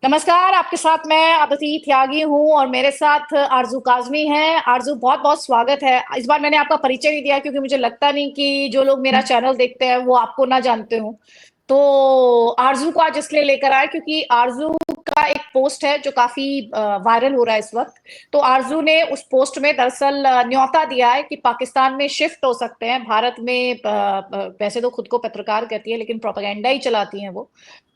नमस्कार, आपके साथ मैं अदिति त्यागी हूँ और मेरे साथ आरजू काज़मी हैं। आरजू, बहुत-बहुत स्वागत है। इस बार मैंने आपका परिचय नहीं दिया क्योंकि मुझे लगता नहीं कि जो लोग मेरा चैनल देखते हैं वो आपको ना जानते हों। तो आरजू को आज इसलिए लेकर आए क्योंकि आरजू का एक पोस्ट है जो काफ़ी वायरल हो रहा है इस वक़्त। तो आरजू ने उस पोस्ट में दरअसल न्योता दिया है कि पाकिस्तान में शिफ्ट हो सकते हैं। भारत में वैसे तो खुद को पत्रकार कहती है लेकिन प्रोपेगेंडा ही चलाती हैं वो।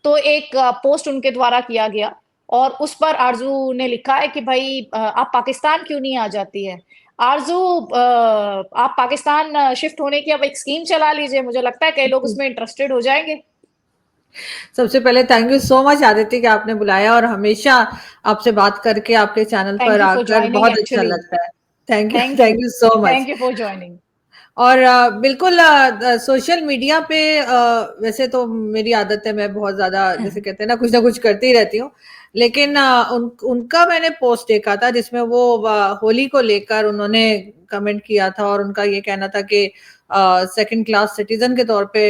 तो एक पोस्ट उनके द्वारा किया गया और उस पर आरजू ने लिखा है कि भाई आप पाकिस्तान क्यों नहीं आ जाती है। आरजू, आप पाकिस्तान शिफ्ट होने की अब एक स्कीम चला लीजिए, मुझे लगता है कई लोग उसमें इंटरेस्टेड हो जाएंगे। सबसे पहले thank you so much Aditya कि आपने बुलाया और हमेशा आपसे बात करके आपके चैनल पर थैंक यू फॉर आकर ज्वाइनिंग बहुत अच्छा एक्चुअली। लगता है। Thank you thank thank you. You so much. Thank you for joining. और बिल्कुल सोशल मीडिया पे वैसे तो मेरी आदत है, मैं बहुत ज्यादा जैसे कहते हैं ना कुछ करती ही रहती हूँ। लेकिन उनका मैंने पोस्ट देखा था जिसमें वो होली को लेकर उन्होंने कमेंट किया था और उनका ये कहना था कि सेकंड क्लास सिटीजन के तौर पे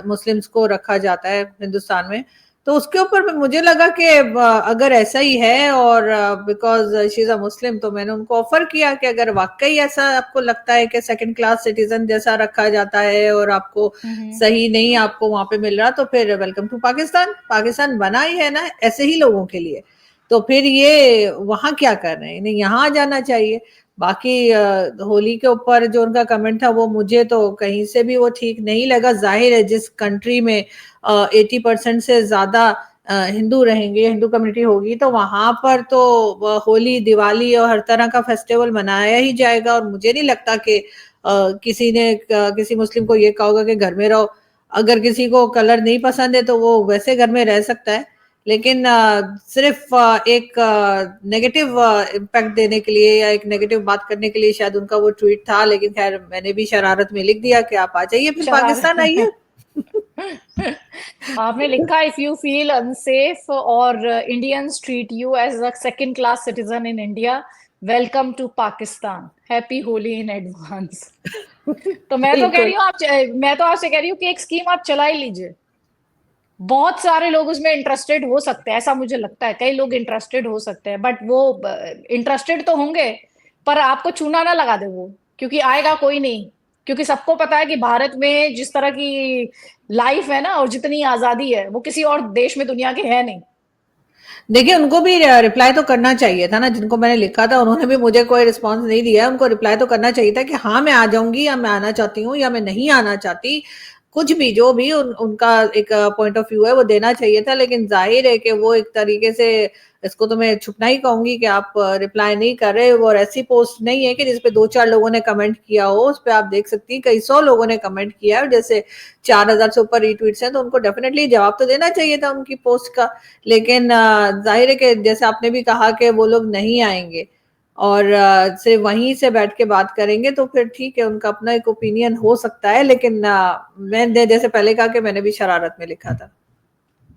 मुस्लिम्स को रखा जाता है हिंदुस्तान में। तो उसके ऊपर मुझे लगा कि अगर ऐसा ही है और बिकॉज शी इज अ मुस्लिम, तो मैंने उनको ऑफर किया कि अगर वाकई ऐसा आपको लगता है कि सेकंड क्लास सिटीजन जैसा रखा जाता है और आपको हम्म। सही नहीं आपको वहां पे मिल रहा, तो फिर वेलकम टू पाकिस्तान। पाकिस्तान बना ही है ना ऐसे ही लोगों के लिए। तो फिर ये वहां क्या कर रहे हैं, इन्हें यहाँ आ जाना चाहिए। बाकी होली के ऊपर जो उनका कमेंट था वो मुझे तो कहीं से भी वो ठीक नहीं लगा। जाहिर है जिस कंट्री में 80% से ज्यादा हिंदू रहेंगे, हिंदू कम्युनिटी होगी, तो वहां पर तो होली दिवाली और हर तरह का फेस्टिवल मनाया ही जाएगा। और मुझे नहीं लगता कि किसी ने किसी मुस्लिम को ये कहा होगा कि घर में रहो। अगर किसी को कलर नहीं पसंद है तो वो वैसे घर में रह सकता है। लेकिन सिर्फ एक नेगेटिव इम्पैक्ट देने के लिए या एक नेगेटिव बात करने के लिए शायद उनका वो ट्वीट था। लेकिन खैर मैंने भी शरारत में लिख दिया कि आप आ जाइए, फिर पाकिस्तान आइए। शरारत। आपने लिखा, इफ यू फील अनसेफ और Indians treat you as a second class citizen in India, welcome to Pakistan, happy Holi in advance. तो मैं तो कह रही बिल्कुल। हूँ मैं तो आपसे कह रही हूँ कि एक स्कीम आप चला ही लीजिए। बहुत सारे लोग उसमें इंटरेस्टेड हो सकते हैं, ऐसा मुझे लगता है कई लोग इंटरेस्टेड हो सकते हैं, बट वो इंटरेस्टेड तो होंगे पर आपको चूना ना लगा दे वो, क्योंकि आएगा कोई नहीं। क्योंकि सबको पता है कि भारत में जिस तरह की लाइफ है ना और जितनी आजादी है वो किसी और देश में दुनिया के है नहीं। देखिए उनको भी रिप्लाई तो करना चाहिए था ना, जिनको मैंने लिखा था उन्होंने भी मुझे कोई रिस्पांस नहीं दिया है। उनको रिप्लाई तो करना चाहिए था कि हाँ मैं आ जाऊंगी या मैं आना चाहती हूँ या मैं नहीं आना चाहती। कुछ भी जो भी उनका एक पॉइंट ऑफ व्यू है वो देना चाहिए था। लेकिन जाहिर है कि वो एक तरीके से, इसको तो मैं छुपना ही कहूंगी कि आप रिप्लाई नहीं कर रहे। और ऐसी पोस्ट नहीं है कि जिसपे 2-4 लोगों ने कमेंट किया हो। उस पर आप देख सकती हैं कई सौ लोगों ने कमेंट किया है, जैसे 4,000 से ऊपर रीट्वीट्स हैं। तो उनको डेफिनेटली जवाब तो देना चाहिए था उनकी पोस्ट का। लेकिन जाहिर है कि जैसे आपने भी कहा कि वो लोग नहीं आएंगे और सिर्फ वहीं से बैठ के बात करेंगे, तो फिर ठीक है, उनका अपना एक ओपिनियन हो सकता है। लेकिन मैंने जैसे पहले कहा कि मैंने भी शरारत में लिखा था।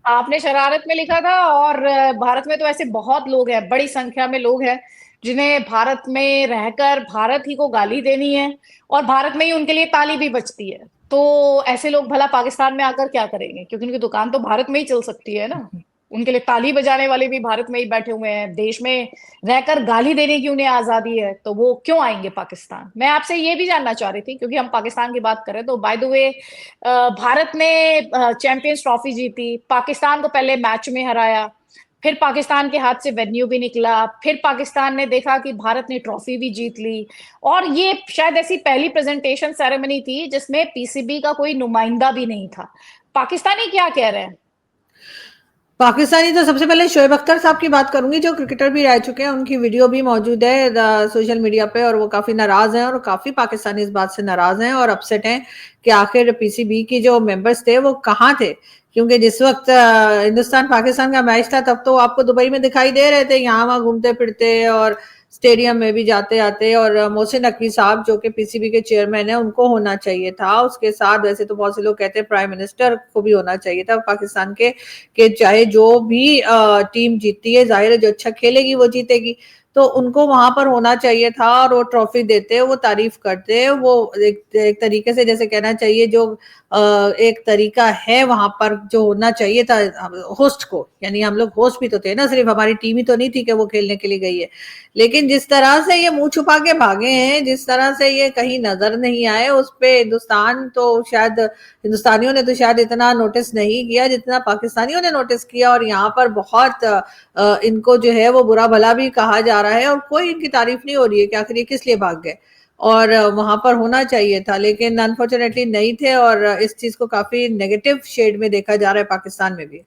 आपने शरारत में लिखा था और भारत में तो ऐसे बहुत लोग हैं, बड़ी संख्या में लोग हैं जिन्हें भारत में रहकर भारत ही को गाली देनी है और भारत में ही उनके लिए ताली भी बजती है। तो ऐसे लोग भला पाकिस्तान में आकर क्या करेंगे, क्योंकि उनकी दुकान तो भारत में ही चल सकती है ना। उनके लिए ताली बजाने वाले भी भारत में ही बैठे हुए हैं, देश में रहकर गाली देने की उन्हें आजादी है, तो वो क्यों आएंगे पाकिस्तान। मैं आपसे ये भी जानना चाह रही थी, क्योंकि हम पाकिस्तान की बात करें तो बाय द वे भारत ने चैंपियंस ट्रॉफी जीती, पाकिस्तान को पहले मैच में हराया, फिर पाकिस्तान के हाथ से वेन्यू भी निकला, फिर पाकिस्तान ने देखा कि भारत ने ट्रॉफी भी जीत ली। और ये शायद ऐसी पहली प्रेजेंटेशन सेरेमनी थी जिसमें पीसीबी का कोई नुमाइंदा भी नहीं था। पाकिस्तानी क्या कह रहे हैं? पाकिस्तानी तो सबसे पहले शोएब अख्तर साहब की बात करूंगी, जो क्रिकेटर भी रह चुके हैं। उनकी वीडियो भी मौजूद है सोशल मीडिया पे और वो काफी नाराज हैं और काफी पाकिस्तानी इस बात से नाराज हैं और अपसेट हैं कि आखिर पीसीबी की जो मेंबर्स थे वो कहाँ थे। क्योंकि जिस वक्त हिंदुस्तान पाकिस्तान का मैच था तब तो आपको दुबई में दिखाई दे रहे थे, यहाँ वहां घूमते फिरते और स्टेडियम में भी जाते आते। और मोहसिन नकवी साहब जो कि पीसीबी के चेयरमैन है, उनको होना चाहिए था उसके साथ। वैसे तो बहुत से लोग कहते हैं प्राइम मिनिस्टर को भी होना चाहिए था पाकिस्तान के, कि चाहे जो भी टीम जीतती है, जाहिर है जो अच्छा खेलेगी वो जीतेगी, तो उनको वहां पर होना चाहिए था और वो ट्रॉफी देते, वो तारीफ करते, वो एक तरीके से जैसे कहना चाहिए जो एक तरीका है वहां पर जो होना चाहिए था होस्ट को, यानी हम लोग होस्ट भी तो थे ना, सिर्फ हमारी टीम ही तो नहीं थी कि वो खेलने के लिए गई है। लेकिन जिस तरह से ये मुंह छुपा के भागे हैं, जिस तरह से ये कहीं नजर नहीं आए, उस पे हिंदुस्तानियों ने तो शायद इतना नोटिस नहीं किया जितना पाकिस्तानियों ने नोटिस किया। और यहाँ पर बहुत इनको जो है वो बुरा भला भी कहा जा रहा है और कोई इनकी तारीफ नहीं हो रही है कि आखिर ये किस लिए भाग गए। और वहां पर होना चाहिए था लेकिन अनफॉर्चुनेटली नहीं थे, और इस चीज को काफी नेगेटिव शेड में देखा जा रहा है पाकिस्तान में भी।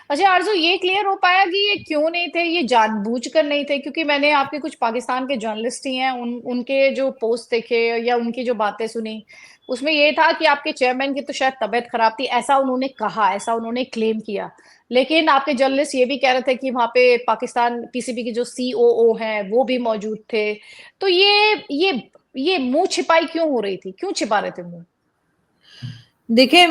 अच्छा आरजू, ये क्लियर हो पाया कि ये क्यों नहीं थे, ये जानबूझकर नहीं थे? क्योंकि मैंने आपके कुछ पाकिस्तान के जर्नलिस्ट ही हैं, उनके जो पोस्ट देखे या उनकी जो बातें सुनी, उसमें ये था कि आपके चेयरमैन की तो शायद तबीयत खराब थी, ऐसा उन्होंने कहा, ऐसा उन्होंने क्लेम किया। लेकिन आपके जर्नलिस्ट ये भी कह रहे थे कि वहां पे पाकिस्तान पीसीबी के जो सीओओ हैं वो भी मौजूद थे। तो ये मुंह छिपाई क्यों हो रही थी, क्यों छिपा रहे थे मुंह? देखिए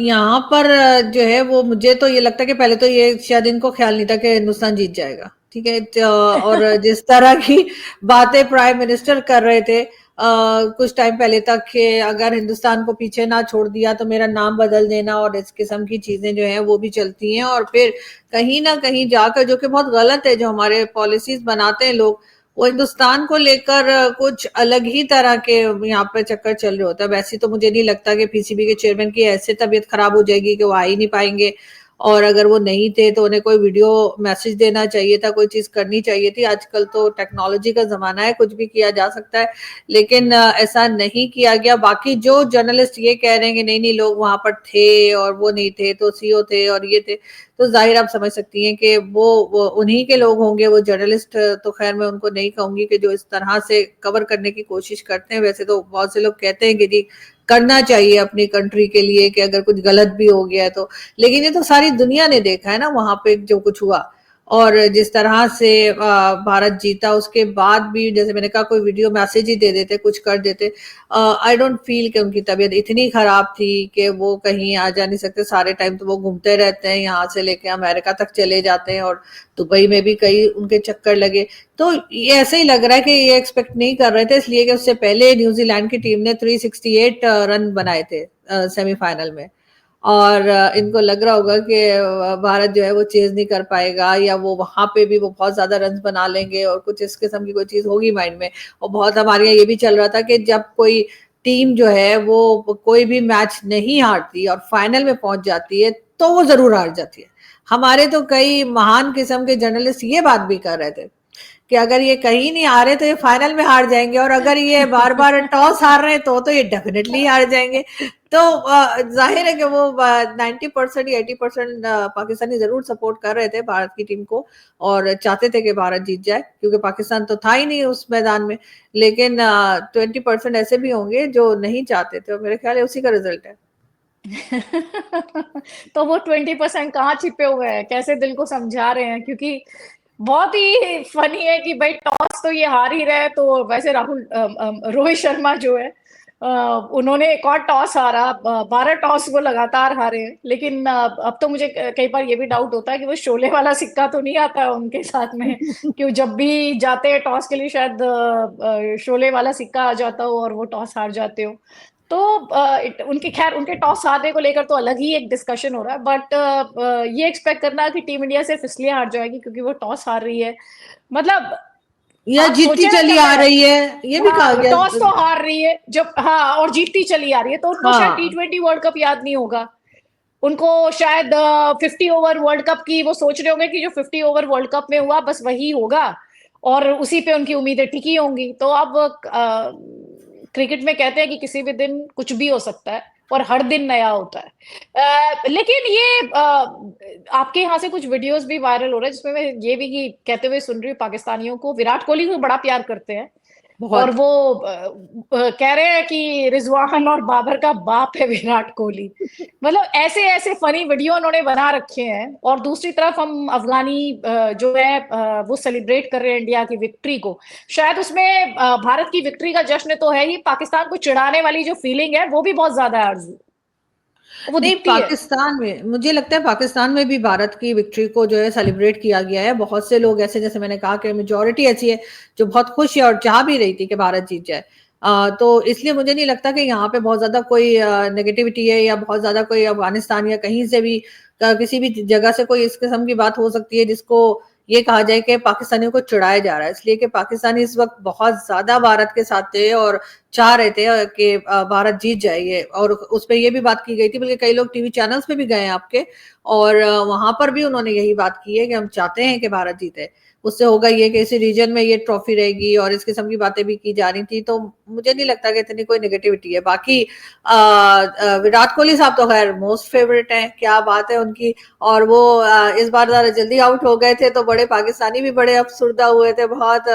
यहाँ पर जो है वो मुझे तो ये लगता है कि पहले तो ये शायद इनको ख्याल नहीं था कि हिंदुस्तान जीत जाएगा, ठीक है। और जिस तरह की बातें प्राइम मिनिस्टर कर रहे थे कुछ टाइम पहले तक कि अगर हिंदुस्तान को पीछे ना छोड़ दिया तो मेरा नाम बदल देना, और इस किस्म की चीजें जो है वो भी चलती हैं। और फिर कहीं ना कहीं जाकर, जो कि बहुत गलत है, जो हमारे पॉलिसीज बनाते हैं लोग, वो हिंदुस्तान को लेकर कुछ अलग ही तरह के यहाँ पे चक्कर चल रहे होता है। वैसे तो मुझे नहीं लगता कि पीसीबी के चेयरमैन की ऐसे तबीयत खराब हो जाएगी कि वो आ ही नहीं पाएंगे, और अगर वो नहीं थे तो उन्हें कोई वीडियो मैसेज देना चाहिए था, कोई चीज करनी चाहिए थी। आजकल तो टेक्नोलॉजी का जमाना है, कुछ भी किया जा सकता है, लेकिन ऐसा नहीं किया गया। बाकी जो जर्नलिस्ट ये कह रहे हैं कि नहीं नहीं लोग वहां पर थे और वो नहीं थे तो सीओ थे और ये थे, तो जाहिर आप समझ सकती हैं कि वो उन्हीं के लोग होंगे। वो जर्नलिस्ट तो खैर मैं उनको नहीं कहूंगी कि जो इस तरह से कवर करने की कोशिश करते हैं। वैसे तो बहुत से लोग कहते हैं कि जी करना चाहिए अपनी कंट्री के लिए कि अगर कुछ गलत भी हो गया है तो, लेकिन ये तो सारी दुनिया ने देखा है ना वहां पे जो कुछ हुआ, और जिस तरह से भारत जीता उसके बाद भी, जैसे मैंने कहा, कोई वीडियो मैसेज ही दे देते, कुछ कर देते। आई डोंट फील कि उनकी तबीयत इतनी खराब थी कि वो कहीं आ जा नहीं सकते। सारे टाइम तो वो घूमते रहते हैं, यहाँ से लेके अमेरिका तक चले जाते हैं, और दुबई में भी कई उनके चक्कर लगे। तो ये ऐसे ही लग रहा है कि ये एक्सपेक्ट नहीं कर रहे थे, इसलिए कि उससे पहले न्यूजीलैंड की टीम ने 368 रन बनाए थे सेमीफाइनल में, और इनको लग रहा होगा कि भारत जो है वो चेज नहीं कर पाएगा, या वो वहां पे भी वो बहुत ज्यादा रन बना लेंगे, और कुछ इस किस्म की कोई चीज होगी माइंड में। और बहुत हमारे यहाँ ये भी चल रहा था कि जब कोई टीम जो है वो कोई भी मैच नहीं हारती और फाइनल में पहुंच जाती है तो वो जरूर हार जाती है। हमारे तो कई महान किस्म के जर्नलिस्ट ये बात भी कर रहे थे कि अगर ये कहीं नहीं हारे तो ये फाइनल में हार जाएंगे, और अगर ये बार बार टॉस हार रहे हैं तो ये डेफिनेटली हार जाएंगे। तो जाहिर है कि वो 90% या 80% पाकिस्तानी जरूर सपोर्ट कर रहे थे भारत की टीम को, और चाहते थे कि भारत जीत जाए, क्योंकि पाकिस्तान तो था ही नहीं उस मैदान में। लेकिन 20% ऐसे भी होंगे जो नहीं चाहते थे, और मेरे ख्याल है उसी का रिजल्ट है। तो वो 20% कहाँ छिपे हुए हैं, कैसे दिल को समझा रहे हैं? क्योंकि बहुत ही फनी है कि भाई टॉस तो ये हार ही रहे, तो वैसे रोहित शर्मा जो है उन्होंने एक और टॉस हारा, 12 टॉस वो लगातार हारे हैं। लेकिन अब तो मुझे कई बार ये भी डाउट होता है कि वो शोले वाला सिक्का तो नहीं आता है उनके साथ में, क्यों जब भी जाते हैं टॉस के लिए शायद शोले वाला सिक्का आ जाता हो और वो टॉस हार जाते हो। तो उनके टॉस हारने को लेकर तो अलग ही एक डिस्कशन हो रहा है, बट ये एक्सपेक्ट करना कि टीम इंडिया सिर्फ इसलिए हार जाएगी क्योंकि वो टॉस हार रही है, मतलब या आप जीतती सोचे ना चली आ कभी। रही है, ये भी कहा हाँ, गया। टॉस तो हार रही है जब, हाँ, और जीतती चली आ रही है, तो उनको शायद हाँ, T20 वर्ल्ड कप याद नहीं होगा। उनको शायद 50 ओवर वर्ल्ड कप की वो सोच रहे होंगे कि जो 50 ओवर वर्ल्ड कप में हुआ बस वही होगा, और उसी पे उनकी उम्मीदें टिकी होंगी। तो अब क्रिकेट में कहते हैं कि किसी भी दिन कुछ भी हो सकता है और हर दिन नया होता है। लेकिन ये आपके यहाँ से कुछ वीडियोस भी वायरल हो रहे हैं जिसमें मैं ये भी कहते हुए सुन रही हूँ, पाकिस्तानियों को विराट कोहली को बड़ा प्यार करते हैं, और बहुत। वो कह रहे हैं कि रिजवान और बाबर का बाप है विराट कोहली। मतलब ऐसे ऐसे फनी वीडियो उन्होंने बना रखे हैं। और दूसरी तरफ हम अफगानी जो है वो सेलिब्रेट कर रहे हैं इंडिया की विक्ट्री को। शायद उसमें भारत की विक्ट्री का जश्न तो है ही, पाकिस्तान को चिढ़ाने वाली जो फीलिंग है वो भी बहुत ज्यादा है आरजू, वो नहीं, दिखती है। पाकिस्तान में मुझे लगता है पाकिस्तान में भी भारत की विक्ट्री को जो है सेलिब्रेट किया गया है। बहुत से लोग ऐसे, जैसे मैंने कहा कि मेजोरिटी ऐसी है जो बहुत खुश है और चाह भी रही थी कि भारत जीत जाए। तो इसलिए मुझे नहीं लगता कि यहाँ पे बहुत ज्यादा कोई नेगेटिविटी है या बहुत ज्यादा कोई अफगानिस्तान या कहीं से भी किसी भी जगह से कोई इस किस्म की बात हो सकती है जिसको ये कहा जाए कि पाकिस्तानियों को चिढ़ाया जा रहा है, इसलिए कि पाकिस्तानी इस वक्त बहुत ज्यादा भारत के साथ थे और चाह रहे थे कि भारत जीत जाए। और उस पर यह भी बात की गई थी, बल्कि कई लोग टीवी चैनल्स पे भी गए हैं आपके, और वहां पर भी उन्होंने यही बात की है कि हम चाहते हैं कि भारत जीते। उससे होगा ये कि इसी रीजन में ये ट्रॉफी रहेगी, और इस किस्म की बातें भी की जा रही थी। तो मुझे नहीं लगता कि इतनी कोई नेगेटिविटी है। बाकी विराट कोहली साहब तो खैर मोस्ट फेवरेट हैं, क्या बात है उनकी। और वो इस बार जरा जल्दी आउट हो गए थे तो बड़े पाकिस्तानी भी बड़े अफसुर्दा हुए थे, बहुत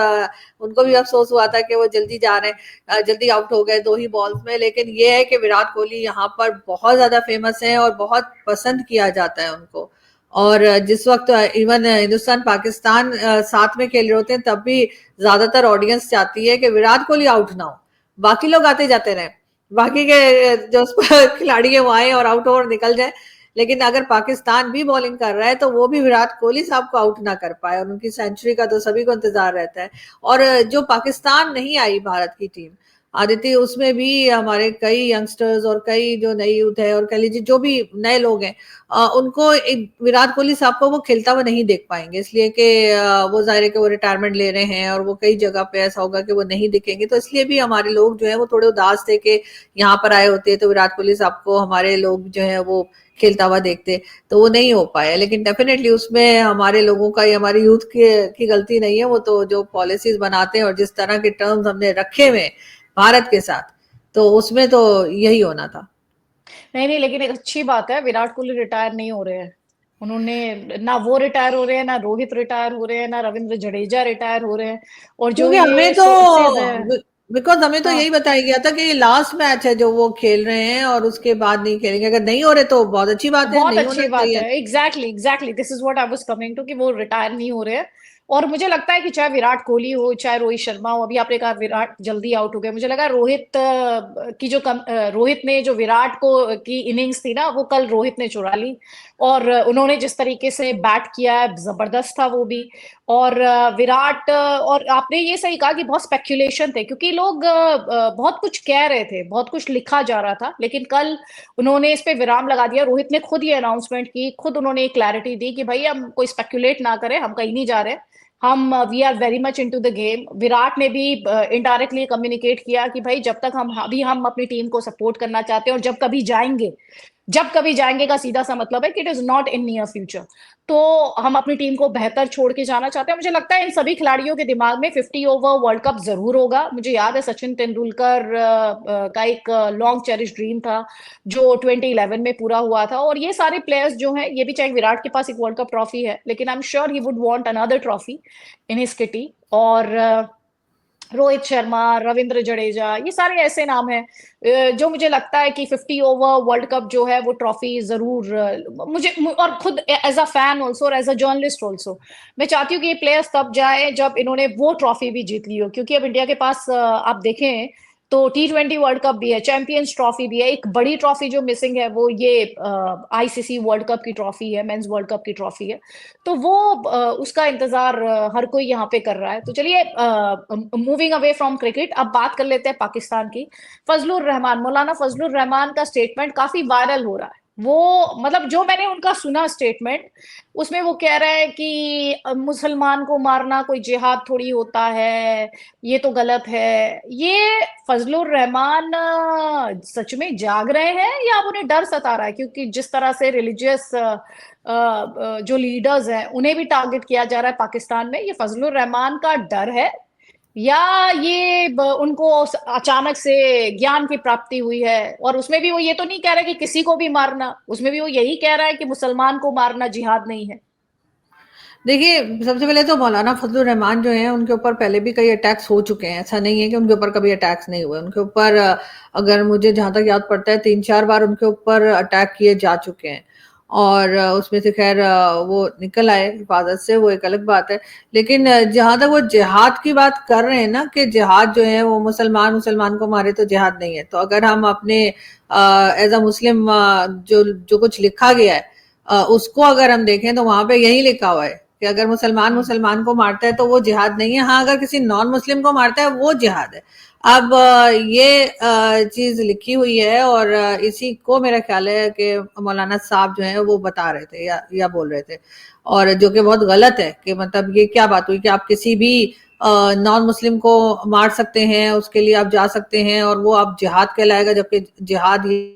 उनको भी अफसोस हुआ था कि वो जल्दी जा रहे हैं, जल्दी आउट हो गए 2 ही बॉल्स में। लेकिन ये है कि विराट कोहली यहाँ पर बहुत ज्यादा फेमस है और बहुत पसंद किया जाता है उनको। और जिस वक्त इवन हिंदुस्तान पाकिस्तान साथ में खेल रहे होते हैं तब भी ज्यादातर ऑडियंस चाहती है कि विराट कोहली आउट ना हो, बाकी लोग आते जाते रहे, बाकी के जो खिलाड़ी है वो आए और आउट और निकल जाए। लेकिन अगर पाकिस्तान भी बॉलिंग कर रहा है तो वो भी विराट कोहली साहब को आउट ना कर पाए, और उनकी सेंचुरी का तो सभी को इंतजार रहता है। और जो पाकिस्तान नहीं आई भारत की टीम आदित्य, उसमें भी हमारे कई यंगस्टर्स और कई जो नई यूथ है और कह लीजिए जो भी नए लोग हैं, उनको विराट कोहली साहब को वो खेलता हुआ नहीं देख पाएंगे, इसलिए कि वो जाहिर है कि वो रिटायरमेंट ले रहे हैं और वो कई जगह पे ऐसा होगा कि वो नहीं दिखेंगे। तो इसलिए भी हमारे लोग जो है वो थोड़े उदास थे कि यहाँ पर आए होते तो विराट कोहली साहब को हमारे लोग जो है वो खेलता हुआ देखते, तो वो नहीं हो पाया। लेकिन डेफिनेटली उसमें हमारे लोगों का या हमारी यूथ की गलती नहीं है, वो तो जो पॉलिसीज बनाते हैं और जिस तरह के टर्म्स हमने रखे हुए भारत के साथ, तो उसमें तो यही होना था। नहीं नहीं, लेकिन एक अच्छी बात है, विराट कोहली रिटायर नहीं हो रहे हैं। उन्होंने ना वो रिटायर हो रहे हैं, ना रोहित रिटायर हो रहे हैं, ना रविंद्र जडेजा रिटायर हो रहे हैं। और जो क्योंकि हमें ये तो सोर्सेज है। बिकॉज हमें तो हाँ, यही बताया गया था कि ये लास्ट मैच है जो वो खेल रहे हैं और उसके बाद नहीं खेलेंगे। अगर नहीं हो रहे तो बहुत अच्छी बात है, बहुत नहीं होना अच्छी बात चाहिए। है। Exactly exactly, this is what I was coming to, कि वो रिटायर नहीं हो रहे हैं। और मुझे लगता है कि चाहे विराट कोहली हो, चाहे रोहित शर्मा हो, अभी आपने कहा विराट जल्दी आउट हो गए, मुझे लगा रोहित की जो रोहित ने जो विराट को की इनिंग्स थी ना, वो कल रोहित ने चुरा ली। और उन्होंने जिस तरीके से बैट किया है, जबरदस्त था वो भी। और विराट और आपने ये सही कहा कि बहुत स्पेक्यूलेशन थे, क्योंकि लोग बहुत कुछ कह रहे थे, बहुत कुछ लिखा जा रहा था, लेकिन कल उन्होंने इस पे विराम लगा दिया। रोहित ने खुद ये अनाउंसमेंट की, खुद उन्होंने क्लैरिटी दी कि भाई हम कोई स्पेक्यूलेट ना करें, हम कहीं नहीं जा रहे, हम we are very much into the game. Virat ने भी इनडायरेक्टली कम्युनिकेट किया कि भाई जब तक हम अपनी टीम को सपोर्ट करना चाहते हैं, और जब कभी जाएंगे का सीधा सा मतलब है कि it is not in near future. तो हम अपनी टीम को बेहतर छोड़ के जाना चाहते हैं। मुझे लगता है इन सभी खिलाड़ियों के दिमाग में 50 ओवर वर्ल्ड कप जरूर होगा। मुझे याद है सचिन तेंदुलकर का एक लॉन्ग चेरिश ड्रीम था जो 2011 में पूरा हुआ था। और ये सारे प्लेयर्स जो हैं, ये भी, चाहे विराट के पास एक वर्ल्ड कप ट्रॉफी है, लेकिन I am sure he would want another trophy in his kitty. और रोहित शर्मा, रविंद्र जडेजा, ये सारे ऐसे नाम हैं जो मुझे लगता है कि 50 ओवर वर्ल्ड कप जो है वो ट्रॉफी जरूर और खुद एज अ फैन ऑल्सो और एज अ जर्नलिस्ट ऑल्सो मैं चाहती हूँ कि ये प्लेयर्स तब जाए जब इन्होंने वो ट्रॉफी भी जीत ली हो। क्योंकि अब इंडिया के पास आप देखें तो T20 वर्ल्ड कप भी है, चैंपियंस ट्रॉफी भी है। एक बड़ी ट्रॉफी जो मिसिंग है वो ये ICC वर्ल्ड कप की ट्रॉफी है, मेंस वर्ल्ड कप की ट्रॉफी है। तो वो उसका इंतजार हर कोई यहाँ पे कर रहा है। तो चलिए, मूविंग अवे फ्रॉम क्रिकेट, अब बात कर लेते हैं पाकिस्तान की। फजलुर रहमान, मौलाना फजलुर रहमान का स्टेटमेंट काफी वायरल हो रहा है। वो मतलब जो मैंने उनका सुना स्टेटमेंट, उसमें वो कह रहे हैं कि मुसलमान को मारना कोई जिहाद थोड़ी होता है, ये तो गलत है। ये फजलुर रहमान सच में जाग रहे हैं या अब उन्हें डर सता रहा है? क्योंकि जिस तरह से रिलीजियस जो लीडर्स हैं उन्हें भी टारगेट किया जा रहा है पाकिस्तान में, ये फजलुर रहमान का डर है या ये उनको अचानक से ज्ञान की प्राप्ति हुई है? और उसमें भी वो ये तो नहीं कह रहा कि किसी को भी मारना, उसमें भी वो यही कह रहा है कि मुसलमान को मारना जिहाद नहीं है। देखिए, सबसे पहले तो मौलाना फजलुर रहमान जो हैं उनके ऊपर पहले भी कई अटैक्स हो चुके हैं। ऐसा नहीं है कि उनके ऊपर कभी अटैक्स नहीं हुए। उनके ऊपर अगर मुझे जहां तक याद पड़ता है 3-4 बार उनके ऊपर अटैक किए जा चुके हैं, और उसमें से खैर वो निकल आए हिफाजत से, वो एक अलग बात है। लेकिन जहां तक वो जिहाद की बात कर रहे हैं ना, कि जिहाद जो है वो मुसलमान को मारे, तो जिहाद नहीं है। तो अगर हम अपने एज अ मुस्लिम जो जो कुछ लिखा गया है उसको अगर हम देखें तो वहां पे यही लिखा हुआ है कि अगर मुसलमान को मारता है तो वो जिहाद नहीं है। हाँ, अगर किसी नॉन मुस्लिम को मारता है वो जिहाद है। अब ये चीज लिखी हुई है और इसी को मेरा ख्याल है कि मौलाना साहब जो है वो बता रहे थे या बोल रहे थे, और जो कि बहुत गलत है कि मतलब ये क्या बात हुई कि आप किसी भी नॉन मुस्लिम को मार सकते हैं, उसके लिए आप जा सकते हैं और वो आप जिहाद कहलाएगा, जबकि जिहाद ही।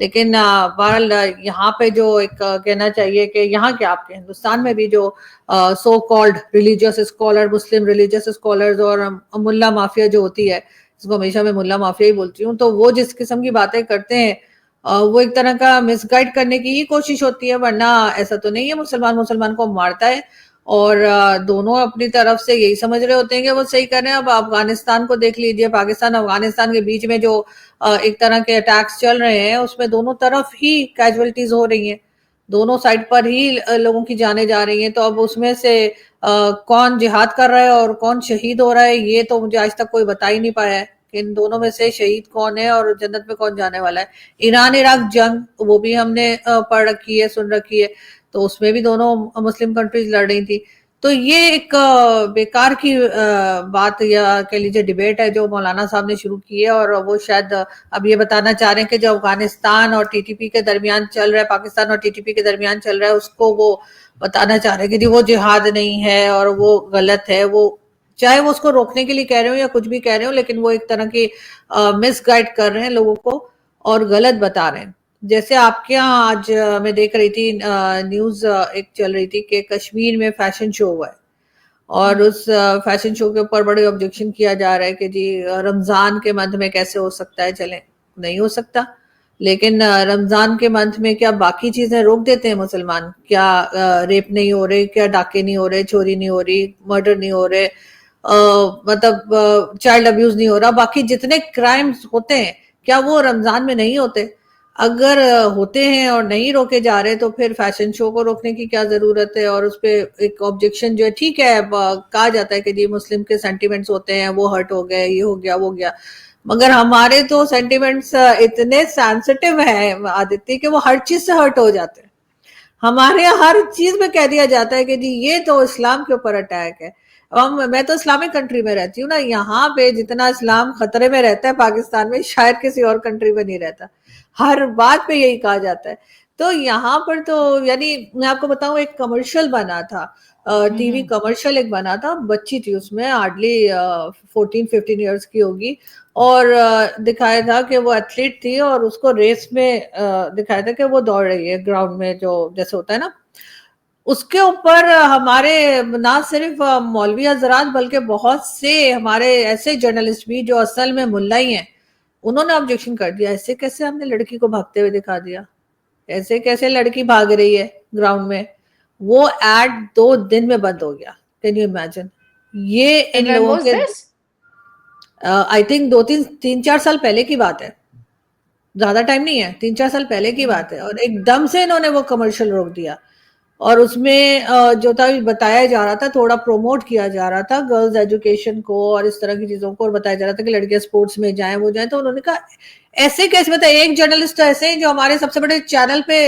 लेकिन बहरहाल यहाँ पे जो एक कहना चाहिए कि यहाँ के आपके हिंदुस्तान में भी जो सो कॉल्ड रिलीजियस स्कॉलर, मुस्लिम रिलीजियस स्कॉलर्स और मुल्ला माफिया जो होती है, इसको हमेशा मैं मुल्ला माफिया ही बोलती हूँ, तो वो जिस किस्म की बातें करते हैं वो एक तरह का मिसगाइड करने की ही कोशिश होती है, वरना ऐसा तो नहीं है मुसलमान मुसलमान को मारता है। और दोनों अपनी तरफ से यही समझ रहे होते हैं कि वो सही कर रहे हैं। अब अफगानिस्तान को देख लीजिए, पाकिस्तान अफगानिस्तान के बीच में जो एक तरह के अटैक्स चल रहे हैं, उसमें दोनों तरफ ही कैजुअलिटीज हो रही हैं, दोनों साइड पर ही लोगों की जाने जा रही हैं। तो अब उसमें से कौन जिहाद कर रहा है और कौन शहीद हो रहा है, ये तो मुझे आज तक कोई बता ही नहीं पाया है कि इन दोनों में से शहीद कौन है और जन्नत में कौन जाने वाला है। ईरान इराक जंग, वो भी हमने पढ़ रखी है, सुन रखी है, तो उसमें भी दोनों मुस्लिम कंट्रीज लड़ रही थी। तो ये एक बेकार की बात या कह लीजिए डिबेट है जो मौलाना साहब ने शुरू की है, और वो शायद अब ये बताना चाह रहे हैं कि जो अफगानिस्तान और टीटीपी के दरमियान चल रहा है, पाकिस्तान और टीटीपी के दरमियान चल रहा है, उसको वो बताना चाह रहे हैं कि जी वो जिहाद नहीं है और वो गलत है। वो चाहे वो उसको रोकने के लिए कह रहे हो या कुछ भी कह रहे हो, लेकिन वो एक तरह की मिसगाइड कर रहे हैं लोगों को और गलत बता रहे हैं। जैसे आपके यहाँ आज मैं देख रही थी न्यूज एक चल रही थी कि कश्मीर में फैशन शो हुआ है, और उस फैशन शो के ऊपर बड़े ऑब्जेक्शन किया जा रहा है कि जी रमजान के मंथ में कैसे हो सकता है, चलें नहीं हो सकता। लेकिन रमजान के मंथ में क्या बाकी चीजें रोक देते हैं मुसलमान? क्या रेप नहीं हो रहे, क्या डाके नहीं हो रहे, चोरी नहीं हो रही, मर्डर नहीं हो रहे, मतलब चाइल्ड अब्यूज नहीं हो रहा, बाकी जितने क्राइम्स होते हैं क्या वो रमजान में नहीं होते? अगर होते हैं और नहीं रोके जा रहे, तो फिर फैशन शो को रोकने की क्या जरूरत है? और उस पर एक ऑब्जेक्शन जो है, ठीक है, कहा जाता है कि जी मुस्लिम के सेंटिमेंट्स होते हैं, वो हर्ट हो गए, ये हो गया वो गया, मगर हमारे तो सेंटिमेंट्स इतने सेंसिटिव हैं आदित्य कि वो हर चीज से हर्ट हो जाते हैं। हमारे यहाँ हर चीज में कह दिया जाता है कि जी ये तो इस्लाम के ऊपर अटैक है। मैं तो इस्लामिक कंट्री में रहती हूँ ना, यहाँ पे जितना इस्लाम खतरे में रहता है पाकिस्तान में शायद किसी और कंट्री में नहीं रहता। हर बात पे यही कहा जाता है। तो यहाँ पर तो यानी मैं आपको बताऊं, एक कमर्शियल बना था, टीवी कमर्शियल एक बना था, बच्ची थी उसमें, हार्डली 14-15 ईयर्स की होगी, और दिखाया था कि वो एथलीट थी और उसको रेस में दिखाया था कि वो दौड़ रही है ग्राउंड में, जो जैसे होता है ना, उसके ऊपर हमारे ना सिर्फ मौलवी हजरात बल्कि बहुत से हमारे ऐसे जर्नलिस्ट भी जो असल में मुल्ला ही हैं, उन्होंने ऑब्जेक्शन कर दिया। ऐसे कैसे हमने लड़की को भागते हुए दिखा दिया, ऐसे कैसे लड़की भाग रही है ग्राउंड में? वो एड 2 दिन में बंद हो गया। Can you imagine? ये इन And when लोगों was के this? आई थिंक 2-3-4 साल पहले की बात है, ज्यादा टाइम नहीं है, 3-4 साल पहले की बात है, और एकदम से इन्होंने वो कमर्शियल रोक दिया। और उसमें जो था बताया जा रहा था, थोड़ा प्रमोट किया जा रहा था गर्ल्स एजुकेशन को और इस तरह की चीजों को, और बताया जा रहा था कि लड़कियां स्पोर्ट्स में जाएं, वो जाएं। तो उन्होंने कहा ऐसे कैसे, बताया एक जर्नलिस्ट ऐसे हैं जो हमारे सबसे बड़े चैनल पे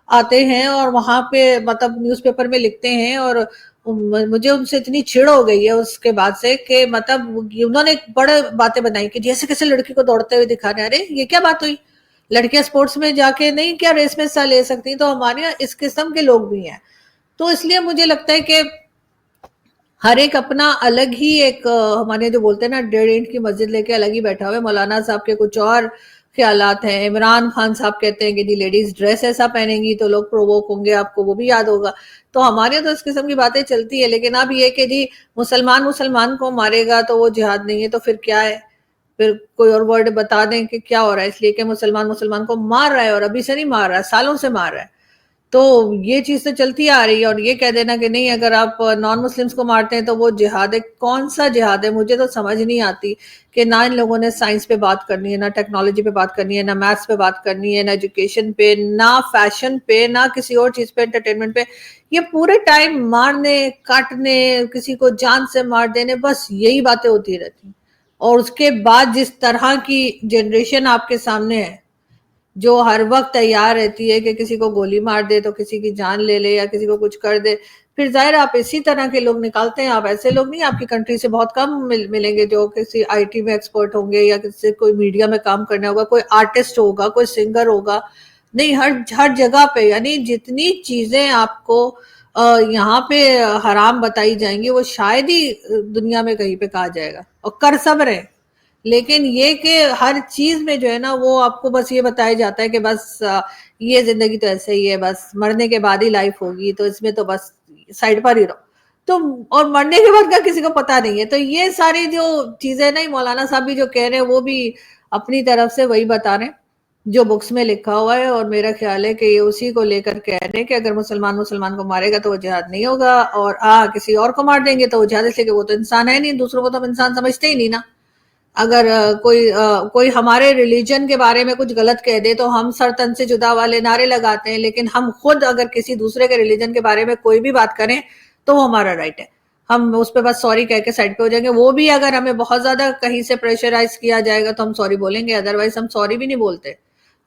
आते हैं और वहां पे मतलब न्यूज़पेपर में लिखते हैं, और मुझे उनसे इतनी चिढ़ हो गई है उसके बाद से कि मतलब उन्होंने एक बड़े बातें बनाई कि जैसे कैसे लड़की को दौड़ते हुए दिखा रहे हैं। अरे ये क्या बात हुई? लड़कियां स्पोर्ट्स में जाके नहीं क्या रेस में हिस्सा ले सकती? तो हमारे यहाँ इस किस्म के लोग भी हैं। तो इसलिए मुझे लगता है कि हर एक अपना अलग ही एक हमारे जो बोलते हैं ना, 1.5 ईंट की मस्जिद लेके अलग ही बैठा हुआ है। मौलाना साहब के कुछ और ख्यालात हैं। इमरान खान साहब कहते हैं कि जी लेडीज ड्रेस ऐसा पहनेंगी तो लोग प्रोवोक होंगे, आपको वो भी याद होगा। तो हमारे तो इस किस्म की बातें चलती है। लेकिन अब ये कि जी मुसलमान मुसलमान को मारेगा तो वो जिहाद नहीं है, तो फिर क्या है? फिर कोई और वर्ड बता दें कि क्या हो रहा है, इसलिए कि मुसलमान मुसलमान को मार रहा है, और अभी से नहीं मार रहा है, सालों से मार रहा है। तो ये चीज तो चलती आ रही है। और ये कह देना कि नहीं अगर आप नॉन मुस्लिम्स को मारते हैं तो वो जिहाद है, कौन सा जिहाद है? मुझे तो समझ नहीं आती कि ना इन लोगों ने साइंस पे बात करनी है, ना टेक्नोलॉजी पे बात करनी है, ना मैथ्स पे बात करनी है, ना एजुकेशन पे, ना फैशन पे, ना किसी और चीज पे, एंटरटेनमेंट पे। ये पूरे टाइम मारने, काटने, किसी को जान से मार देने, बस यही बातें होती रहती। और उसके बाद जिस तरह की जनरेशन आपके सामने है, जो हर वक्त तैयार रहती है कि किसी को गोली मार दे तो किसी की जान ले ले या किसी को कुछ कर दे, फिर जाहिर आप इसी तरह के लोग निकालते हैं, आप ऐसे लोग नहीं, आपकी कंट्री से बहुत कम मिलेंगे जो किसी आईटी में एक्सपर्ट होंगे या किसी कोई मीडिया में काम करना होगा, कोई आर्टिस्ट होगा, कोई सिंगर होगा, नहीं, हर हर जगह पे, यानी जितनी चीजें आपको यहाँ पे हराम बताई जाएंगी वो शायद ही दुनिया में कहीं पे कहा जाएगा, और कर सब रहे। लेकिन ये कि हर चीज में जो है ना वो आपको बस ये बताया जाता है कि बस ये जिंदगी तो ऐसे ही है, बस मरने के बाद ही लाइफ होगी, तो इसमें तो बस साइड पर ही रहो। तो और मरने के बाद का किसी को पता नहीं है। तो ये सारी जो चीजें नहीं, मौलाना साहब भी जो कह रहे हैं वो भी अपनी तरफ से वही बता रहे हैं जो बुक्स में लिखा हुआ है, और मेरा ख्याल है कि ये उसी को लेकर कह रहे हैं कि अगर मुसलमान मुसलमान को मारेगा तो वो जिहाद नहीं होगा, और किसी और को मार देंगे तो वो जिहाद, इसलिए कि वो तो इंसान है नहीं, दूसरों को तो हम इंसान समझते ही नहीं ना। अगर कोई हमारे रिलीजन के बारे में कुछ गलत कह दे तो हम सर तन से जुदा वाले नारे लगाते हैं, लेकिन हम खुद अगर किसी दूसरे के रिलीजन के बारे में कोई भी बात करें तो वो हमारा राइट है, हम उस पर बस सॉरी कह के साइड पे हो जाएंगे। वो भी अगर हमें बहुत ज्यादा कहीं से प्रेशराइज किया जाएगा तो हम सॉरी बोलेंगे, अदरवाइज हम सॉरी भी नहीं बोलते।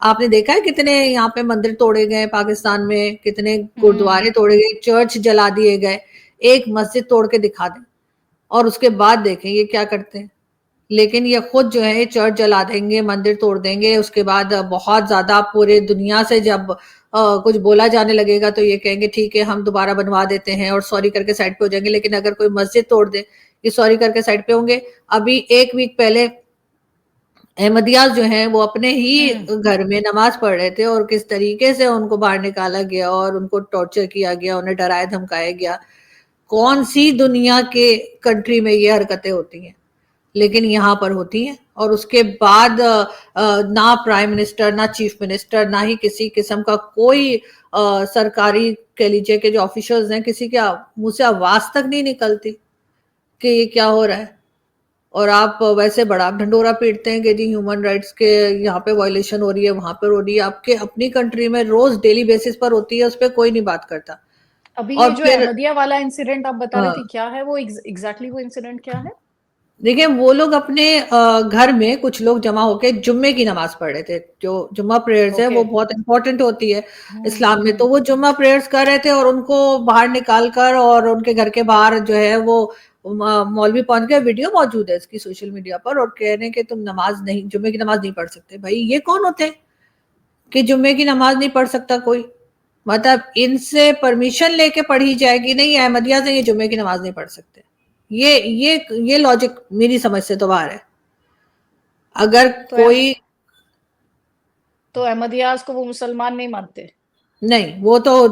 आपने देखा है कितने यहाँ पे मंदिर तोड़े गए पाकिस्तान में, कितने गुरुद्वारे तोड़े गए, चर्च जला दिए गए। एक मस्जिद तोड़ के दिखा दें और उसके बाद देखें ये क्या करते हैं। लेकिन ये खुद जो है चर्च जला देंगे, मंदिर तोड़ देंगे, उसके बाद बहुत ज्यादा पूरे दुनिया से जब कुछ बोला जाने लगेगा तो ये कहेंगे ठीक है हम दोबारा बनवा देते हैं और सॉरी करके साइड पे हो जाएंगे। लेकिन अगर कोई मस्जिद तोड़ दे, ये सॉरी करके साइड पे होंगे। अभी एक वीक पहले अहमदियाज जो हैं वो अपने ही घर में नमाज पढ़ रहे थे और किस तरीके से उनको बाहर निकाला गया और उनको टॉर्चर किया गया, उन्हें डराया धमकाया गया। कौन सी दुनिया के कंट्री में ये हरकतें होती हैं, लेकिन यहाँ पर होती हैं। और उसके बाद ना प्राइम मिनिस्टर, ना चीफ मिनिस्टर, ना ही किसी किस्म का कोई सरकारी कह लीजिए कि जो ऑफिशियल्स हैं, किसी के मुंह से आवाज तक नहीं निकलती कि ये क्या हो रहा है। और आप वैसे बड़ा ढंडोरा पीटते हैं कि जी ह्यूमन राइट्स के यहाँ पे वायलेशन हो रही है, वहां पर हो रही है। आपके अपनी कंट्री में रोज डेली बेसिस पर होती है, उस पर कोई नहीं बात करता। अभी और ये जो फिर अहमदिया वाला इंसिडेंट आप बता रहे थे, क्या है वो एग्जैक्टली वो इंसिडेंट क्या है? देखिए वो लोग अपने घर में कुछ लोग जमा होके जुम्मे की नमाज पढ़ रहे थे। जो जुम्मा प्रेयर्स है वो बहुत इंपॉर्टेंट होती है इस्लाम में। तो वो जुम्मा प्रेयर्स कर रहे थे और उनको बाहर निकाल कर, और उनके घर के बाहर जो है वो मौलवी पहुंच गए। वीडियो मौजूद है इसकी सोशल मीडिया पर, और कह रहे हैं कि तुम नमाज नहीं, जुम्मे की नमाज नहीं पढ़ सकते। भाई ये कौन होते हैं कि जुम्मे की नमाज नहीं पढ़ सकता कोई? मतलब इनसे परमिशन लेके पढ़ी जाएगी? नहीं, अहमदिया से ये जुम्मे की नमाज नहीं पढ़ सकते। ये लॉजिक मेरी समझ से तो बाहर है। अगर तो कोई तो अहमदियाज को वो मुसलमान नहीं मानते? नहीं, वो तो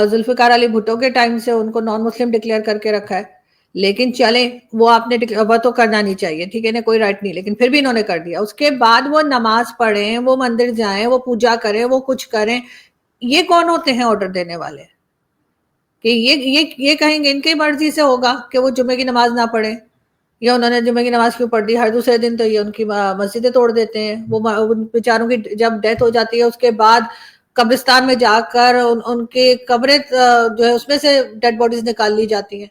जुल्फिकार अली भुट्टो के टाइम से उनको नॉन मुस्लिम डिक्लेयर करके रखा है। लेकिन चले, वो आपने वो तो करना नहीं चाहिए, ठीक है ना, कोई राइट नहीं, लेकिन फिर भी इन्होंने कर दिया। उसके बाद वो नमाज पढ़ें, वो मंदिर जाएं, वो पूजा करें, वो कुछ करें। ये कौन होते हैं ऑर्डर देने वाले कि ये कहेंगे इनकी मर्जी से होगा कि वो जुम्मे की नमाज ना पढ़े, या उन्होंने जुम्मे की नमाज क्यों पढ़ दी? हर दूसरे दिन तो ये उनकी मस्जिदें तोड़ देते हैं। वो उन बेचारों की जब डेथ हो जाती है उसके बाद कब्रिस्तान में जाकर उनके कब्रें जो है उसमें से डेड बॉडीज निकाल ली जाती हैं।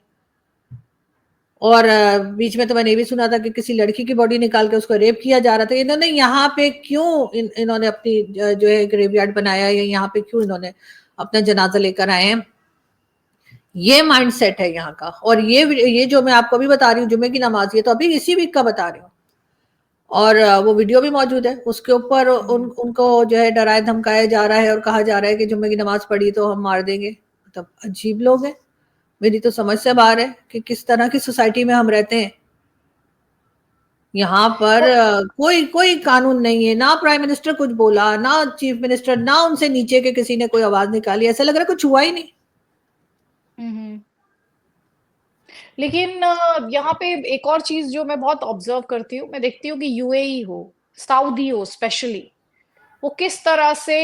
और बीच में तो मैंने ये भी सुना था कि किसी लड़की की बॉडी निकाल के उसको रेप किया जा रहा था। इन्होंने यहाँ पे क्यों इन्होंने अपनी जो है ग्रेवयार्ड बनाया, या यहाँ पे क्यों इन्होंने अपना जनाजा लेकर आए हैं? ये माइंडसेट है यहाँ का। और ये जो मैं आपको अभी बता रही हूँ जुम्मे की नमाज, ये तो अभी इसी वीक का बता रही हूँ, और वो वीडियो भी मौजूद है। उसके ऊपर उनको जो है डराया धमकाया जा रहा है और कहा जा रहा है कि जुम्मे की नमाज पढ़ी तो हम मार देंगे। मतलब अजीब लोग हैं। मेरी तो समझ से बाहर है कि किस तरह की सोसाइटी में हम रहते हैं। यहाँ पर कोई कोई कानून नहीं है, ना प्राइम मिनिस्टर कुछ बोला, ना चीफ मिनिस्टर, ना उनसे नीचे के किसी ने कोई आवाज निकाली। ऐसा लग रहा है कुछ हुआ ही नहीं। लेकिन यहाँ पे एक और चीज जो मैं बहुत ऑब्जर्व करती हूँ, मैं देखती हूँ कि यूएई हो, सऊदी हो स्पेशली, वो किस तरह से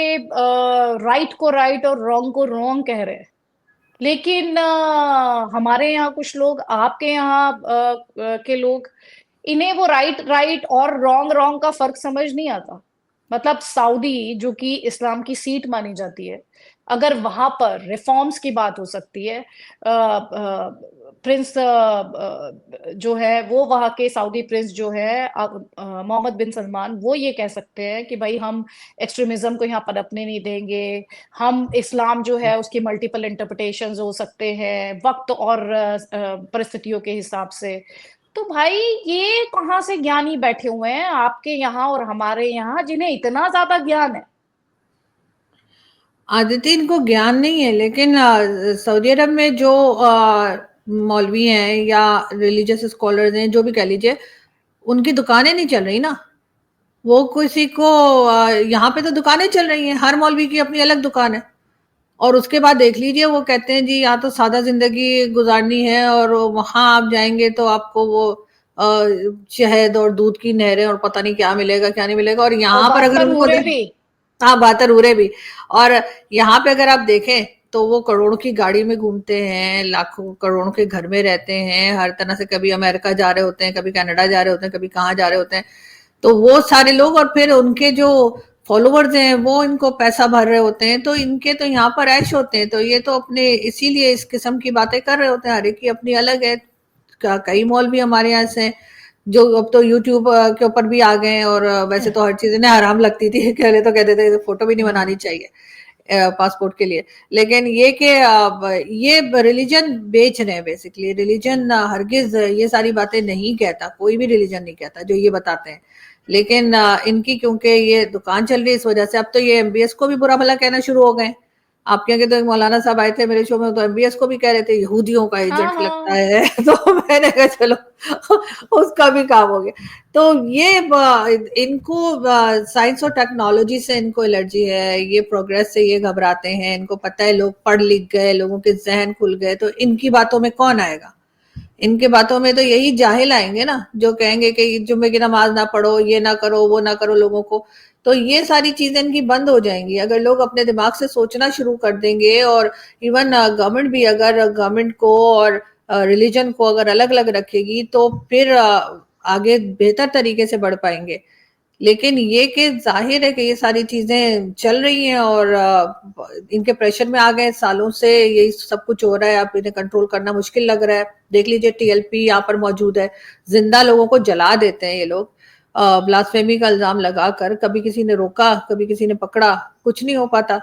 राइट को राइट और रॉन्ग को रॉन्ग कह रहे हैं। लेकिन हमारे यहाँ कुछ लोग, आपके यहाँ के लोग, इन्हें वो राइट राइट और रॉन्ग रॉन्ग का फर्क समझ नहीं आता। मतलब सऊदी जो कि इस्लाम की सीट मानी जाती है, अगर वहां पर रिफॉर्म्स की बात हो सकती है, प्रिंस जो है वो वहां के सऊदी प्रिंस जो है मोहम्मद बिन सलमान, वो ये कह सकते हैं कि भाई हम एक्सट्रीमिज्म को यहाँ पनपने नहीं देंगे, हम इस्लाम जो है उसकी मल्टीपल इंटरप्रिटेशंस हो सकते हैं वक्त और परिस्थितियों के हिसाब से। तो भाई ये कहाँ से ज्ञानी बैठे हुए हैं आपके यहाँ और हमारे यहाँ जिन्हें इतना ज्यादा ज्ञान है? आदित्य, इनको ज्ञान नहीं है, लेकिन सऊदी अरब में जो मौलवी हैं या रिलीजियस स्कॉलर्स हैं, जो भी कह लीजिए, उनकी दुकानें नहीं चल रही ना। वो किसी को यहाँ पे तो दुकानें चल रही हैं, हर मौलवी की अपनी अलग दुकान है। और उसके बाद देख लीजिए, वो कहते हैं जी यहाँ तो सादा जिंदगी गुजारनी है, और वहां आप जाएंगे तो आपको वो शहद और दूध की नहरें और पता नहीं क्या मिलेगा क्या नहीं मिलेगा। और और यहाँ पर बात अगर पर उनको पूरे भी। हाँ, बातर उरे भी। और यहाँ पे अगर आप देखें तो वो करोड़ों की गाड़ी में घूमते हैं, लाखों करोड़ों के घर में रहते हैं, हर तरह से कभी अमेरिका जा रहे होते हैं, कभी कनाडा जा रहे होते हैं, कभी कहाँ जा रहे होते हैं। तो वो सारे लोग, और फिर उनके जो फॉलोवर्स हैं वो इनको पैसा भर रहे होते हैं, तो इनके तो यहाँ पर ऐश होते हैं। तो ये तो अपने इसीलिए इस किस्म की बातें कर रहे होते हैं, हर एक की अपनी अलग है। कई मॉल भी हमारे यहाँ से जो अब तो यूट्यूब के ऊपर भी आ गए हैं, और वैसे तो हर चीज इन्हें हराम लगती थी, पहले तो कहते थे फोटो भी नहीं बनानी चाहिए पासपोर्ट के लिए। लेकिन ये कि ये रिलीजन बेच रहे हैं बेसिकली। रिलीजन हरगिज ये सारी बातें नहीं कहता, कोई भी रिलीजन नहीं कहता जो ये बताते हैं। लेकिन इनकी क्योंकि ये दुकान चल रही है, इस वजह से अब तो ये एमबीएस को भी बुरा भला कहना शुरू हो गए। आपके यहाँ के तो एक मौलाना साहब आए थे मेरे शो में, तो एमबीएस को भी कह रहे थे यहूदियों का हाँ एजेंट लगता हाँ। है। तो मैंने कहा चलो उसका भी काम हो गया। तो ये इनको साइंस और टेक्नोलॉजी से इनको एलर्जी है, ये प्रोग्रेस से ये घबराते हैं। इनको पता है लोग पढ़ लिख गए, लोगों के जहन खुल गए, तो इनकी बातों में कौन आएगा? इनके बातों में तो यही जाहिल आएंगे ना, जो कहेंगे कि जुम्मे की नमाज ना पढ़ो, ये ना करो, वो ना करो लोगों को। तो ये सारी चीजें इनकी बंद हो जाएंगी अगर लोग अपने दिमाग से सोचना शुरू कर देंगे। और इवन गवर्नमेंट भी अगर गवर्नमेंट को और रिलीजन को अगर अलग अलग रखेगी तो फिर आगे बेहतर तरीके से बढ़ पाएंगे। लेकिन ये कि जाहिर है कि ये सारी चीजें चल रही हैं, और इनके प्रेशर में आ गए, सालों से यही सब कुछ हो रहा है, अब इन्हें कंट्रोल करना मुश्किल लग रहा है। देख लीजिए टीएलपी यहाँ पर मौजूद है, जिंदा लोगों को जला देते हैं ये लोग, ब्लास्फेमी का इल्जाम लगाकर। कभी किसी ने रोका, कभी किसी ने पकड़ा, कुछ नहीं हो पाता।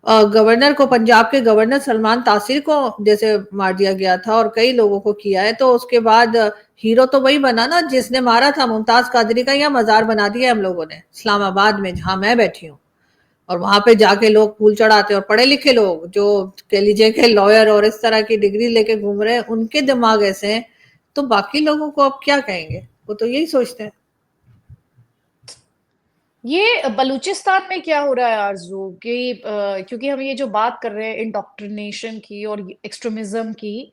गवर्नर को, पंजाब के गवर्नर सलमान तासिर को जैसे मार दिया गया था, और कई लोगों को किया है, तो उसके बाद हीरो तो वही बना ना जिसने मारा था। मुमताज कादरी का यह मजार बना दिया हम लोगों ने इस्लामाबाद में, जहां मैं बैठी हूँ। और वहां पे जाके लोग फूल चढ़ाते, और पढ़े लिखे लोग जो कह लीजिए कि लॉयर और इस तरह की डिग्री लेके घूम रहे हैं, उनके दिमाग ऐसे हैं, तो बाकी लोगों को अब क्या कहेंगे? वो तो यही सोचते हैं। ये बलूचिस्तान में क्या हो रहा है आरजू कि क्योंकि हम ये जो बात कर रहे हैं इंडोक्ट्रिनेशन की और एक्सट्रीमिज्म की,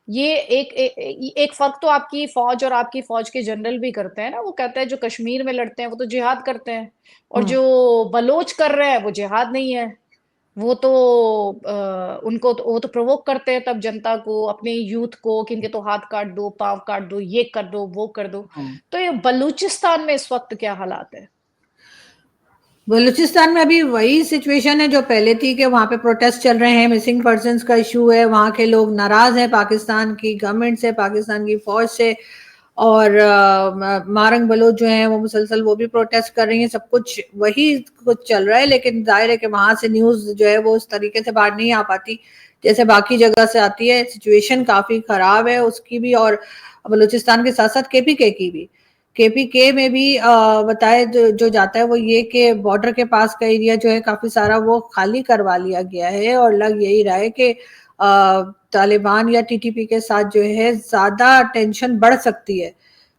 ये एक फर्क तो आपकी फौज और आपकी फौज के जनरल भी करते हैं ना। वो कहता है जो कश्मीर में लड़ते हैं वो तो जिहाद करते हैं, और हम्म। जो बलोच कर रहे हैं वो जिहाद नहीं है। वो तो उनको तो वो तो प्रोवोक करते हैं तब जनता को, अपने यूथ को, कि इनके तो हाथ काट दो, पांव काट दो, ये कर दो, वो कर दो। हम्म। तो ये बलूचिस्तान में इस वक्त क्या हालात है? बलूचिस्तान में अभी वही सिचुएशन है जो पहले थी, कि वहां पे प्रोटेस्ट चल रहे हैं, मिसिंग पर्सन्स का इशू है, वहां के लोग नाराज हैं पाकिस्तान की गवर्नमेंट से, पाकिस्तान की फौज से। और मारंग बलोच जो है वो मुसलसल वो भी प्रोटेस्ट कर रही हैं। सब कुछ वही कुछ चल रहा है, लेकिन जाहिर है कि वहां से न्यूज जो है वो उस तरीके से बाहर नहीं आ पाती जैसे बाकी जगह से आती है। सिचुएशन काफी खराब है उसकी भी, और बलूचिस्तान के साथ साथ केपीके की भी। केपीके में भी बताया जो जाता है वो ये कि बॉर्डर के पास का एरिया जो है काफी सारा वो खाली करवा लिया गया है, और लग यही रहा है कि तालिबान या टीटीपी के साथ जो है ज्यादा टेंशन बढ़ सकती है।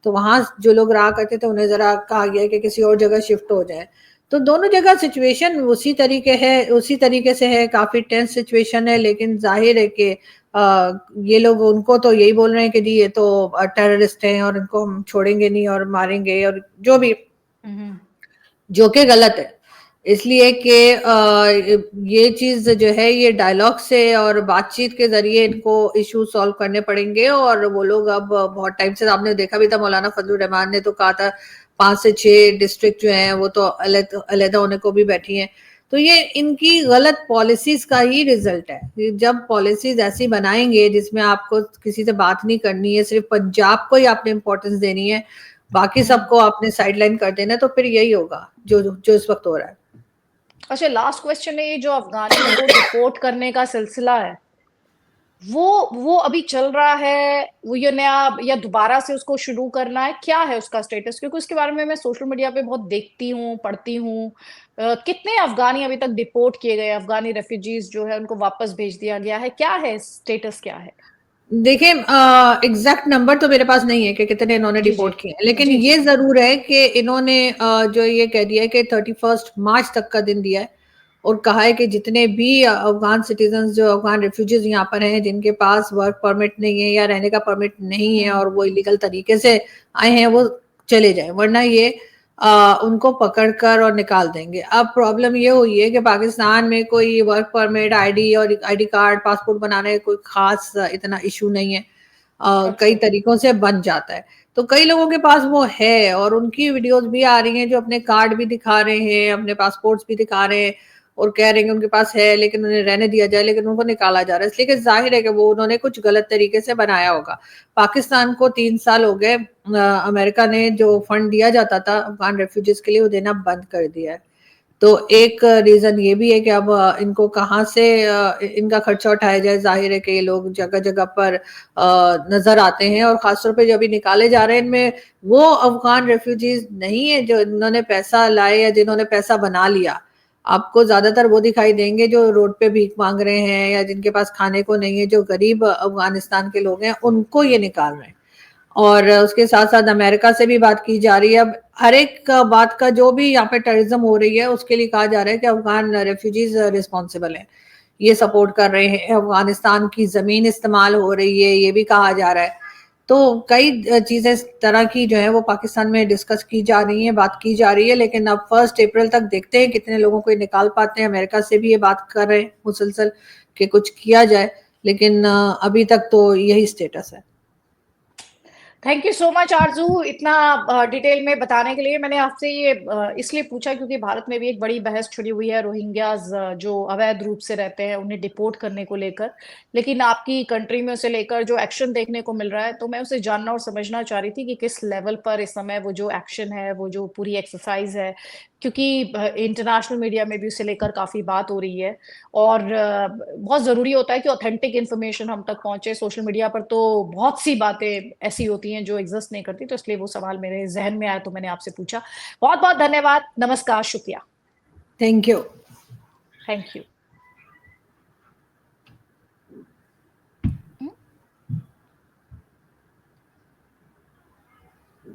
तो वहां जो लोग रहा करते थे उन्हें जरा कहा गया है कि किसी और जगह शिफ्ट हो जाए। तो दोनों जगह सिचुएशन उसी तरीके से है, काफी टेंस सिचुएशन है। लेकिन जाहिर है कि ये लोग उनको तो यही बोल रहे हैं कि जी ये तो टेररिस्ट हैं और इनको हम छोड़ेंगे नहीं और मारेंगे, और जो भी, हम्म। जो कि गलत है। इसलिए कि ये चीज जो है ये डायलॉग से और बातचीत के जरिए इनको इशू सॉल्व करने पड़ेंगे। और वो लोग अब बहुत टाइम से, आपने देखा भी था मौलाना फजलुर रहमान ने तो कहा था 5 से 6 डिस्ट्रिक्ट जो हैं वो तो अलग अलग होने को भी बैठी हैं। तो ये इनकी गलत पॉलिसीज का ही रिजल्ट है। जब पॉलिसीज ऐसी बनाएंगे जिसमें आपको किसी से बात नहीं करनी है, सिर्फ पंजाब को ही आपने इंपॉर्टेंस देनी है, बाकी सबको आपने साइडलाइन कर देना है, तो फिर यही होगा जो जो इस वक्त हो रहा है। अच्छा, लास्ट क्वेश्चन है, ये जो अफगानियों को डिपोर्ट करने का सिलसिला है, वो अभी चल रहा है, वो ये नया या दोबारा से उसको शुरू करना है, क्या है उसका स्टेटस? क्योंकि उसके बारे में मैं सोशल मीडिया पे बहुत देखती हूँ, पढ़ती हूँ। कितने अफगानी अभी तक डिपोर्ट किए गए, अफगानी रेफ्यूजीज जो है उनको वापस भेज दिया गया है, क्या है स्टेटस, क्या है? देखिए, एग्जैक्ट नंबर तो मेरे पास नहीं है कि कितने इन्होंने जी जी डिपोर्ट किए हैं, लेकिन जी जी। ये जरूर है कि इन्होंने जो ये कह दिया है कि 31 मार्च तक का दिन दिया है, और कहा है कि जितने भी अफगान सिटीजन जो अफगान रेफ्यूजीज यहाँ पर हैं, जिनके पास वर्क परमिट नहीं है या रहने का परमिट नहीं है और वो इलीगल तरीके से आए हैं, वो चले जाए, वरना ये उनको पकड़कर और निकाल देंगे। अब प्रॉब्लम ये हुई है कि पाकिस्तान में कोई वर्क परमिट, आईडी और आईडी कार्ड, पासपोर्ट बनाने का कोई खास इतना इशू नहीं है, कई अच्छा। तरीकों से बन जाता है। तो कई लोगों के पास वो है और उनकी वीडियोस भी आ रही हैं जो अपने कार्ड भी दिखा रहे हैं, अपने पासपोर्ट्स भी दिखा रहे हैं और कह रहे हैं कि उनके पास है लेकिन उन्हें रहने दिया जाए, लेकिन उनको निकाला जा रहा है, इसलिए कि जाहिर है कि वो उन्होंने कुछ गलत तरीके से बनाया होगा। पाकिस्तान को 3 साल हो गए, अमेरिका ने जो फंड दिया जाता था अफगान रेफ्यूजीज के लिए वो देना बंद कर दिया है। तो एक रीजन ये भी है कि अब इनको कहाँ से इनका खर्चा उठाया जाए। जाहिर है कि ये लोग जगह जगह पर नजर आते हैं और खासतौर पे जो अभी निकाले जा रहे हैं इनमें वो अफगान रेफ्यूजीज नहीं है जो इन्होंने पैसा लाए या जिन्होंने पैसा बना लिया। आपको ज्यादातर वो दिखाई देंगे जो रोड पे भीख मांग रहे हैं या जिनके पास खाने को नहीं है, जो गरीब अफगानिस्तान के लोग हैं उनको ये निकाल रहे हैं। और उसके साथ साथ अमेरिका से भी बात की जा रही है। अब हर एक बात का जो भी यहाँ पे टेररिज्म हो रही है उसके लिए कहा जा रहा है कि अफगान रेफ्यूजीज रिस्पॉन्सिबल है, ये सपोर्ट कर रहे हैं, अफगानिस्तान की जमीन इस्तेमाल हो रही है, ये भी कहा जा रहा है। तो कई चीजें इस तरह की जो है वो पाकिस्तान में डिस्कस की जा रही है, बात की जा रही है, लेकिन अब 1 अप्रैल तक देखते हैं कितने लोगों को निकाल पाते हैं। अमेरिका से भी ये बात कर रहे हैं मुसलसल कि कुछ किया जाए, लेकिन अभी तक तो यही स्टेटस है। थैंक यू सो मच आरजू, इतना डिटेल में बताने के लिए। मैंने आपसे ये इसलिए पूछा क्योंकि भारत में भी एक बड़ी बहस छिड़ी हुई है रोहिंग्याज जो अवैध रूप से रहते हैं उन्हें डिपोर्ट करने को लेकर, लेकिन आपकी कंट्री में उसे लेकर जो एक्शन देखने को मिल रहा है, तो मैं उसे जानना और समझना चाह रही थी कि किस लेवल पर इस समय वो जो एक्शन है, वो जो पूरी एक्सरसाइज है, क्योंकि इंटरनेशनल मीडिया में भी उसे लेकर काफी बात हो रही है। और बहुत जरूरी होता है कि ऑथेंटिक इन्फॉर्मेशन हम तक पहुंचे। सोशल मीडिया पर तो बहुत सी बातें ऐसी होती हैं जो एग्जिस्ट नहीं करती, तो इसलिए वो सवाल मेरे जहन में आया तो मैंने आपसे पूछा। बहुत बहुत धन्यवाद, नमस्कार, शुक्रिया। Thank you. Thank you.